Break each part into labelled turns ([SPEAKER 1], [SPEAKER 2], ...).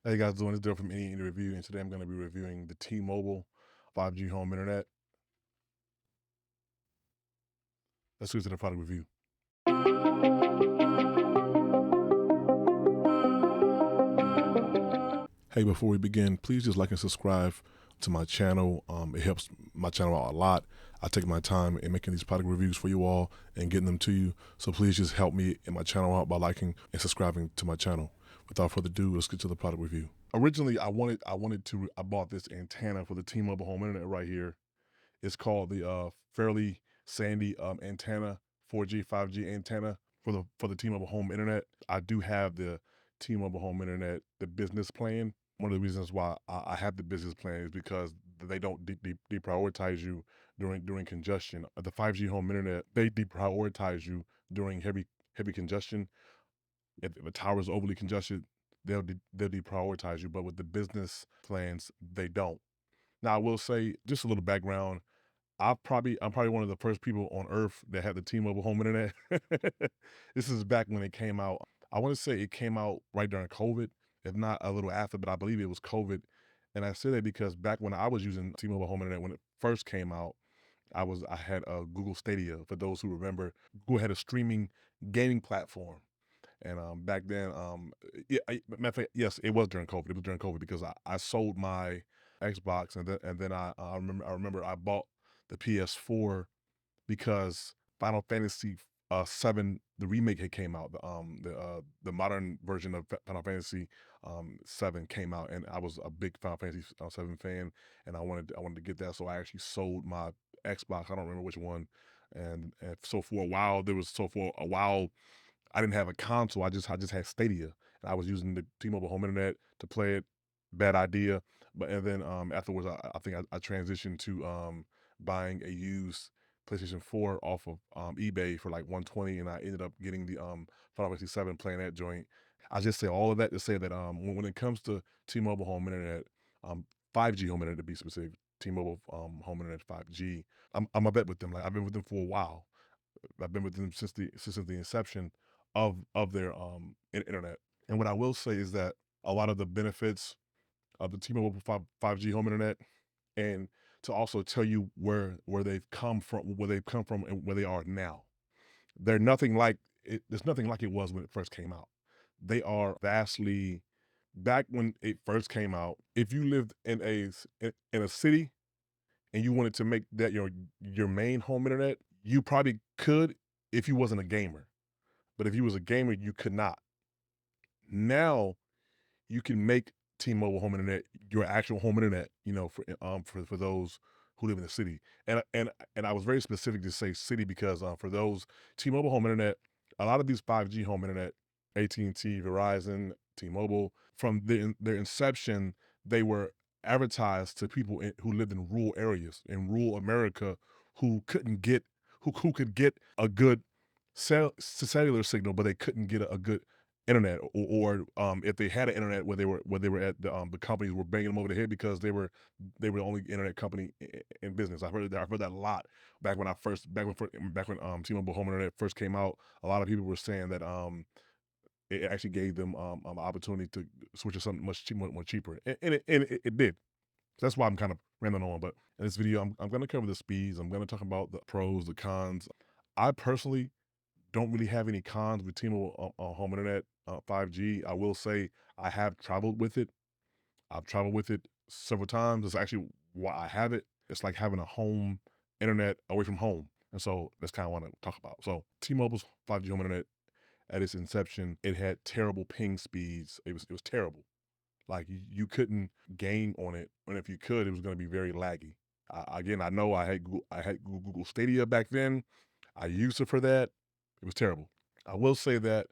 [SPEAKER 1] How you guys doing? It's Dale from Any Review, and today I'm going to be reviewing the T-Mobile 5G home internet. Let's get to the product review. Hey, before we begin, please just like and subscribe to my channel. It helps my channel out a lot. I take my time in making these product reviews for you all and getting them to you. So please just help me and my channel out by liking and subscribing to my channel. Without further ado, let's get to the product review. Originally, I bought this antenna for the T-Mobile home internet right here. It's called the Fairly Sandy antenna, 4G, 5G antenna for the T-Mobile home internet. I do have the T-Mobile home internet, the business plan. One of the reasons why I have the business plan is because they don't deprioritize you during congestion. The 5G home internet, they deprioritize you during heavy congestion. If the tower is overly congested, they'll deprioritize you. But with the business plans, they don't. Now I will say just a little background. I'm probably one of the first people on earth that had the T-Mobile home internet. This is back when it came out. I want to say it came out right during COVID, if not a little after, but I believe it was COVID. And I say that because back when I was using T-Mobile home internet when it first came out, I had a Google Stadia. For those who remember, Google had a streaming gaming platform. And back then, yeah, matter of fact, yes, it was during COVID. It was during COVID because I sold my Xbox and then I remember I bought the PS4 because Final Fantasy 7 the remake had came out. The modern version of Final Fantasy 7 came out, and I was a big Final Fantasy 7 fan, and I wanted to get that, so I actually sold my Xbox. I don't remember which one, and so for a while I didn't have a console. I just had Stadia, and I was using the T-Mobile home internet to play it. Bad idea, but and then afterwards, I think I transitioned to buying a used PlayStation 4 off of eBay for like 120, and I ended up getting the Final Fantasy 7 playing that joint. I just say all of that to say that when it comes to T-Mobile home internet, um 5G home internet to be specific, T-Mobile home internet 5G, I'm a bet with them. Like I've been with them for a while. I've been with them since the inception of their internet. And what I will say is that a lot of the benefits of the T-Mobile 5G home internet, and to also tell you where they've come from, and where they are now. They're nothing like it. There's nothing like it was when it first came out. They are vastly back when it first came out. If you lived in a city and you wanted to make that your main home internet, you probably could if you wasn't a gamer. But if you was a gamer, you could not. Now you can make T-Mobile home internet your actual home internet, for those who live in the city. And I was very specific to say city because for those T-Mobile home internet, a lot of these 5G home internet, AT&T, Verizon, T-Mobile, from their inception, they were advertised to people who lived in rural areas in rural America who couldn't get who could get a good cellular signal, but they couldn't get a good internet, or if they had an internet where they were at the companies were banging them over the head because they were the only internet company in business. I've heard that a lot back when T-Mobile home internet first came out. A lot of people were saying that it actually gave them an opportunity to switch to something much cheaper, and it did. So that's why I'm kind of rambling on. But in this video, I'm going to cover the speeds. I'm going to talk about the pros, the cons. I personally don't really have any cons with T-Mobile home internet 5G. I will say I have traveled with it. I've traveled with it several times. That's actually why I have it. It's like having a home internet away from home. And so that's kind of what I want to talk about. So T-Mobile's 5G home internet at its inception, it had terrible ping speeds. It was terrible. Like you couldn't game on it, and if you could, it was going to be very laggy. Again, I know I had Google Stadia back then. I used it for that. It was terrible. I will say that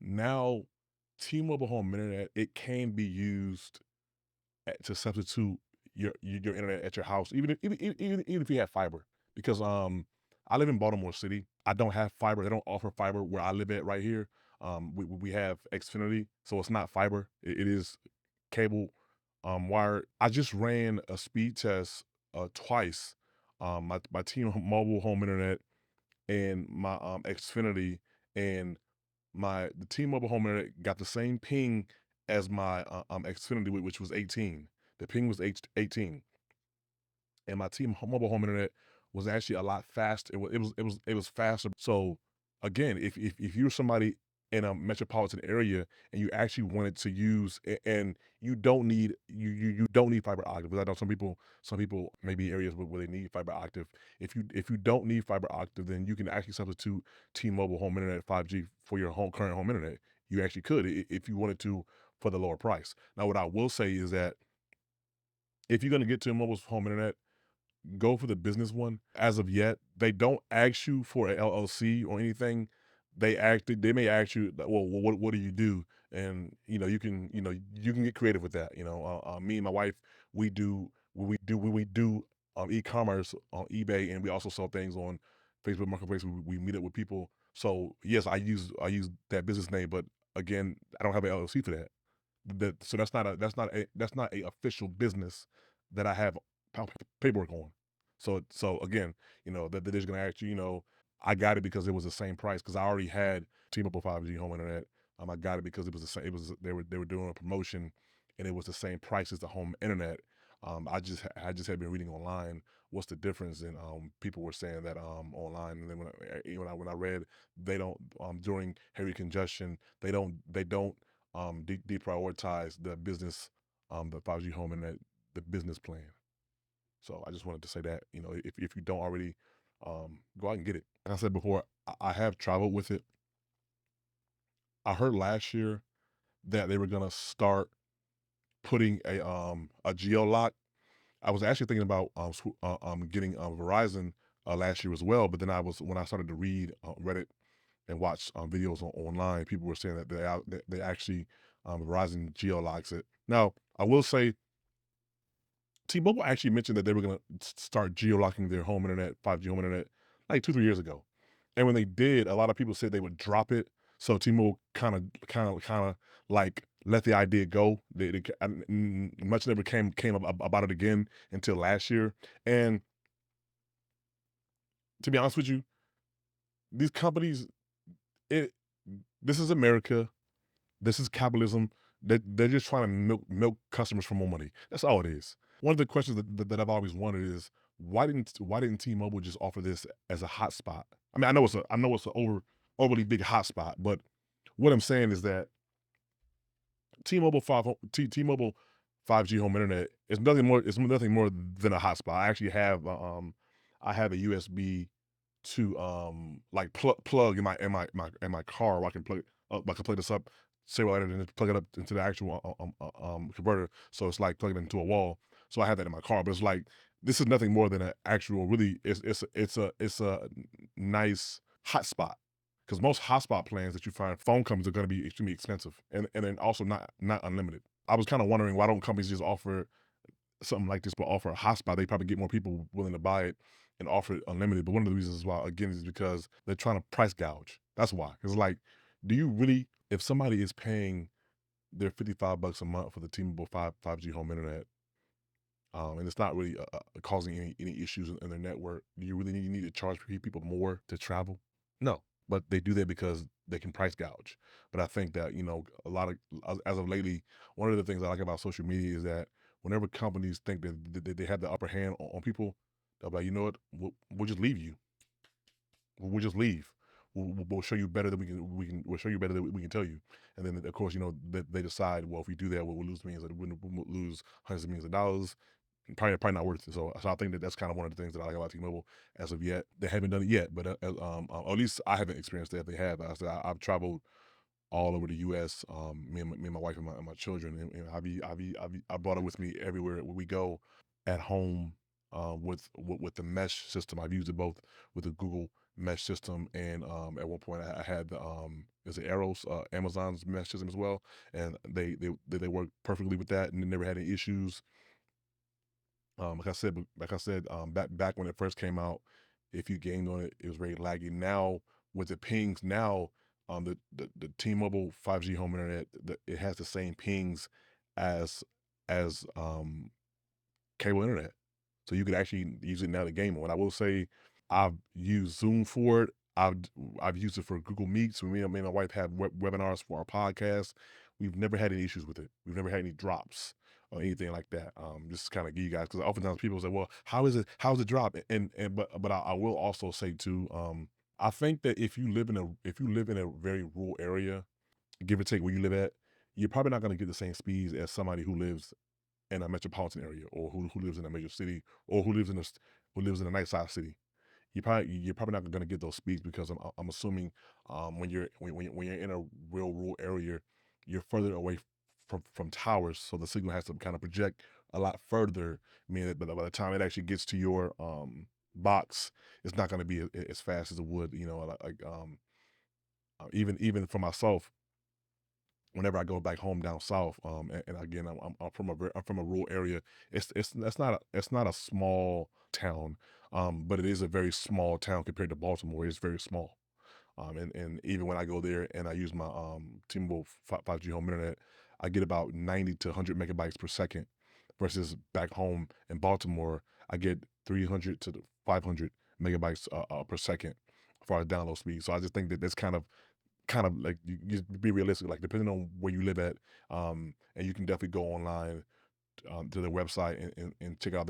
[SPEAKER 1] now T-Mobile home internet, it can be used to substitute your internet at your house, even if you have fiber. Because I live in Baltimore City. I don't have fiber. They don't offer fiber where I live at right here. We have Xfinity, so it's not fiber. It is cable wired. I just ran a speed test twice. My T-Mobile home internet and my Xfinity, and the T-Mobile home internet got the same ping as my Xfinity, which was 18. The ping was 18, and my T-Mobile home internet was actually a lot faster. It was faster. So again, if you're somebody in a metropolitan area and you actually wanted to use and you don't need fiber optic. Because I know some people maybe areas where they need fiber optic. If you don't need fiber optic, then you can actually substitute T-Mobile home internet 5G for your current home internet. You actually could if you wanted to for the lower price. Now, what I will say is that if you're going to get T-Mobile's home internet, go for the business one. As of yet, they don't ask you for an LLC or anything. They may ask you, well, what do you do? And you can get creative with that. Me and my wife, we do e-commerce on eBay, and we also sell things on Facebook Marketplace. We meet up with people. So yes, I use that business name, but again, I don't have an LLC for that. So that's not a official business that I have paperwork on. So again, that they're just gonna ask you. I got it because it was the same price because I already had T-Mobile 5G home internet. I got it because it was the same. It was they were doing a promotion, and it was the same price as the home internet. I just had been reading online what's the difference, and people were saying that online, and then when I read they don't during heavy congestion they don't deprioritize the business, the 5G home internet, the business plan. So I just wanted to say that, if you don't already, go out and get it. Like I said before, I have traveled with it. I heard last year that they were gonna start putting a geo-lock. I was actually thinking about getting Verizon last year as well, but then when I started to read Reddit and watch videos online, people were saying that they actually Verizon geo-locks it. Now, I will say T-Mobile actually mentioned that they were going to start geo-locking their home internet, 5G home internet, like 2-3 years ago. And when they did, a lot of people said they would drop it. So T-Mobile kind of like let the idea go. Much never came about it again until last year. And to be honest with you, these companies, it this is America. This is capitalism. They're just trying to milk customers for more money. That's all it is. One of the questions that I've always wondered is why didn't T-Mobile just offer this as a hotspot? I mean, I know it's an overly big hotspot, but what I'm saying is that T-Mobile 5G home internet is nothing more. It's nothing more than a hotspot. I actually have a USB to like plug in my car where I can plug it up. I can plug this up, serial it, and then plug it up into the actual converter. So it's like plugging it into a wall. So I have that in my car, but it's like this is nothing more than an actual really. It's a nice hotspot because most hotspot plans that you find phone companies are going to be extremely expensive and then also not unlimited. I was kind of wondering why don't companies just offer something like this, but offer a hotspot? They probably get more people willing to buy it and offer it unlimited. But one of the reasons why, again, is because they're trying to price gouge. That's why. It's like, do you really, if somebody is paying their $55 a month for the T-Mobile 5G home internet, and it's not really causing any issues in their network, do you really need to charge people more to travel? No. But they do that because they can price gouge. But I think that, a lot of, as of lately, one of the things I like about social media is that whenever companies think that they have the upper hand on people, they'll be like, you know what, we'll just leave you. We'll just leave. We'll show you better than we'll show you better than we can tell you. And then, of course, they decide, well, if we do that, we'll lose millions, we'll lose hundreds of millions of dollars. Probably not worth it. So I think that's kind of one of the things that I like about T-Mobile. As of yet, they haven't done it yet, but or at least I haven't experienced that. If they have, I said I've traveled all over the U.S. Me and my wife and my children, and I brought it with me everywhere we go. At home, with the mesh system, I've used it both with the Google mesh system, and at one point I had the is it Arrows, Amazon's mesh system as well, and they work perfectly with that, and they never had any issues. Like I said, back when it first came out, if you gamed on it, it was very laggy. Now with the pings, now the T-Mobile 5G home internet, it has the same pings as cable internet, so you could actually use it now to game on. I will say, I've used Zoom for it. I've used it for Google Meets. When me and my wife have webinars for our podcast. we've never had any issues with it. We've never had any drops or anything like that. Just kind of give you guys, because oftentimes people say, "Well, how is it? How's it drop?" And but I will also say too, I think that if you live in a very rural area, give or take where you live at, you're probably not going to get the same speeds as somebody who lives in a metropolitan area, or who lives in a major city, or who lives in a nice sized city. You're probably not going to get those speeds, because I'm assuming when you're in a real rural area, you're further away from towers, so the signal has to kind of project a lot further. Meaning that by the time it actually gets to your box, it's not going to be as fast as it would, even for myself. Whenever I go back home down south, and again, I'm from a rural area. It's not a small town, but it is a very small town compared to Baltimore. It's very small. And even when I go there and I use my T-Mobile 5G home internet, I get about 90 to 100 megabytes per second, versus back home in Baltimore, I get 300 to 500 megabytes per second for our download speed. So I just think that that's kind of like, you just be realistic, like depending on where you live at, and you can definitely go online to their website and check out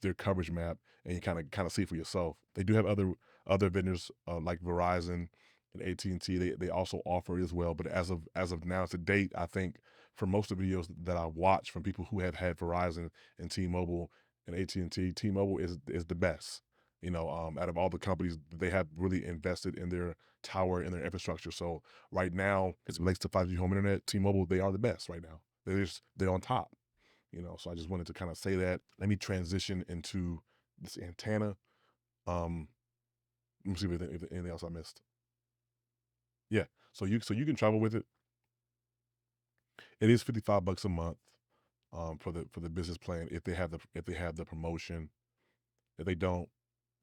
[SPEAKER 1] their coverage map, and you kind of see for yourself. They do have other vendors like Verizon and AT&T. They also offer it as well. But as of now, to date, I think for most of the videos that I watch from people who have had Verizon and T-Mobile and AT&T, T-Mobile is the best. Out of all the companies, they have really invested in their tower and their infrastructure. So right now, as it relates to 5G home internet, T-Mobile, they are the best right now. They're on top. So I just wanted to kind of say that. Let me transition into this antenna. Um, let me see if anything else I missed. Yeah, so you can travel with it. It is $55 a month, for the business plan, if they have the promotion. If they don't,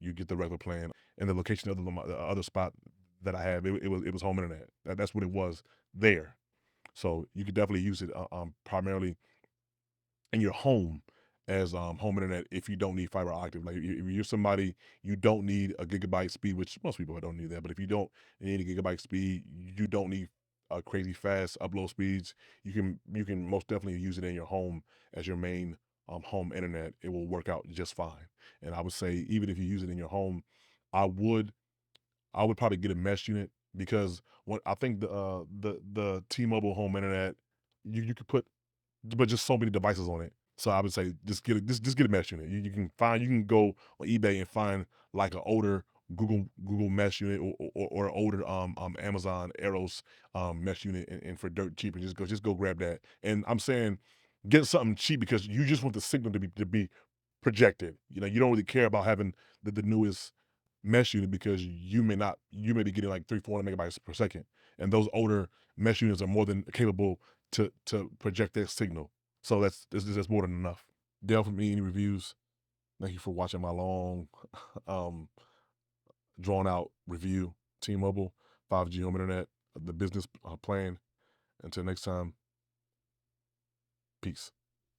[SPEAKER 1] you get the regular plan. And the location of the other spot that I have, it was home internet. That's what it was there. So you could definitely use it primarily in your home as home internet if you don't need fiber optic. Like if you're somebody, you don't need a gigabyte speed, which most people don't need that. But if you don't need a gigabyte speed, you don't need crazy fast upload speeds. You can most definitely use it in your home as your main home internet. It will work out just fine. And I would say, even if you use it in your home, I would I would probably get a mesh unit, because what I think the T-Mobile home internet, you could put but just so many devices on it. So I would say just get a mesh unit. You can go on eBay and find like an older Google mesh unit, or older Amazon Eros mesh unit, and for dirt cheap, and just go grab that. And I'm saying, get something cheap, because you just want the signal to be projected. You don't really care about having the newest mesh unit, because you may be getting like 300-400 megabytes per second, and those older mesh units are more than capable to project that signal. So that's more than enough. Dale from any reviews. Thank you for watching my long, um, drawn out review. T-Mobile 5G home internet, the business plan. Until next time, peace.